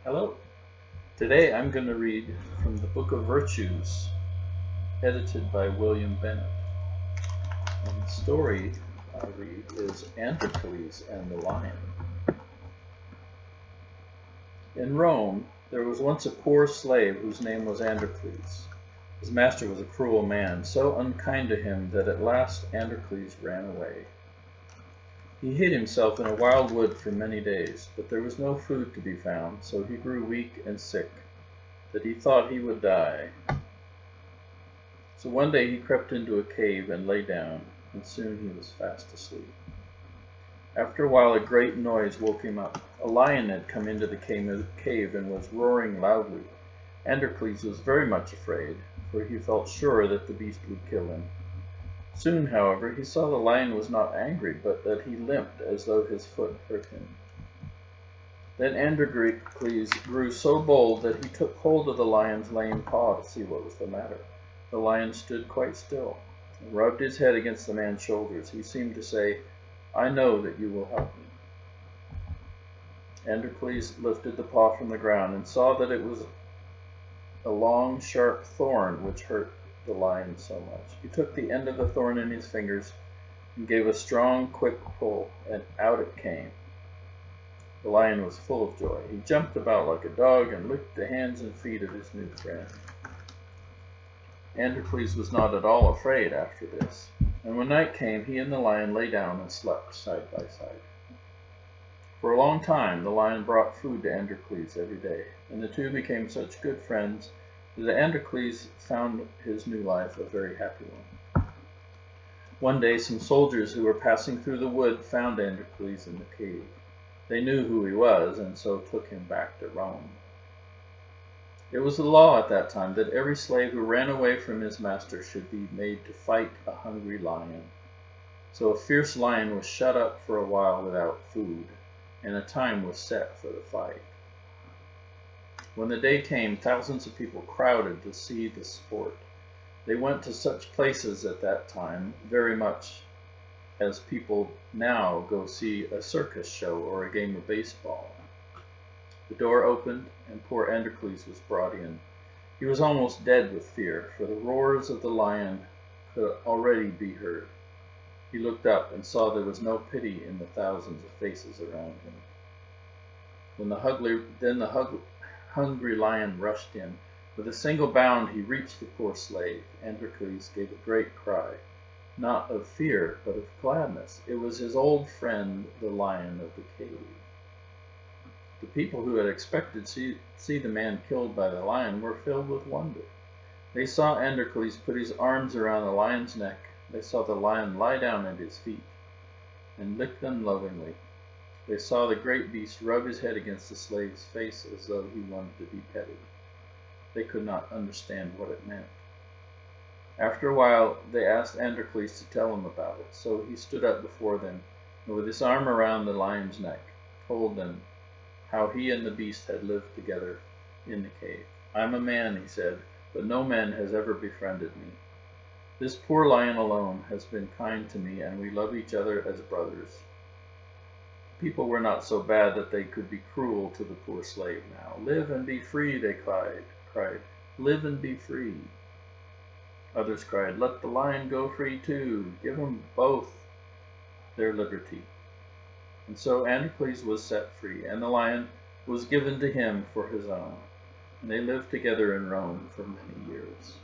Hello. Today I'm going to read from the Book of Virtues, edited by William Bennett. And the story I read is Androcles and the Lion. In Rome, there was once a poor slave whose name was Androcles. His master was a cruel man, so unkind to him that at last Androcles ran away. He hid himself in a wild wood for many days, but there was no food to be found, so he grew weak and sick, that he thought he would die. So one day he crept into a cave and lay down, and soon he was fast asleep. After a while a great noise woke him up. A lion had come into the cave and was roaring loudly. Androcles was very much afraid, for he felt sure that the beast would kill him. Soon, however, he saw the lion was not angry, but that he limped as though his foot hurt him. Then Androcles grew so bold that he took hold of the lion's lame paw to see what was the matter. The lion stood quite still and rubbed his head against the man's shoulders. He seemed to say, "I know that you will help me." Androcles lifted the paw from the ground and saw that it was a long, sharp thorn which hurt the lion so much. He took the end of the thorn in his fingers and gave a strong, quick pull, and out it came. The lion was full of joy. He jumped about like a dog and licked the hands and feet of his new friend. Androcles was not at all afraid after this, and when night came he and the lion lay down and slept side by side. For a long time the lion brought food to Androcles every day, and the two became such good friends that Androcles found his new life a very happy one. One day some soldiers who were passing through the wood found Androcles in the cave. They knew who he was, and so took him back to Rome. It was the law at that time that every slave who ran away from his master should be made to fight a hungry lion. So a fierce lion was shut up for a while without food, and a time was set for the fight. When the day came, thousands of people crowded to see the sport. They went to such places at that time very much as people now go see a circus show or a game of baseball. The door opened, and poor Androcles was brought in. He was almost dead with fear, for the roars of the lion could already be heard. He looked up and saw there was no pity in the thousands of faces around him. Then the hungry lion rushed in. With a single bound he reached the poor slave. Androcles gave a great cry, not of fear, but of gladness. It was his old friend, the lion of the cave. The people who had expected to see the man killed by the lion were filled with wonder. They saw Androcles put his arms around the lion's neck. They saw the lion lie down at his feet and lick them lovingly. They saw the great beast rub his head against the slave's face as though he wanted to be petted. They could not understand what it meant. After a while, they asked Androcles to tell them about it, so he stood up before them, and with his arm around the lion's neck, told them how he and the beast had lived together in the cave. "I'm a man," he said, "but no man has ever befriended me. This poor lion alone has been kind to me, and we love each other as brothers." People were not so bad that they could be cruel to the poor slave now. "Live and be free," they cried. "Live and be free." Others cried, "Let the lion go free too. Give them both their liberty." And so Androcles was set free, and the lion was given to him for his own. And they lived together in Rome for many years.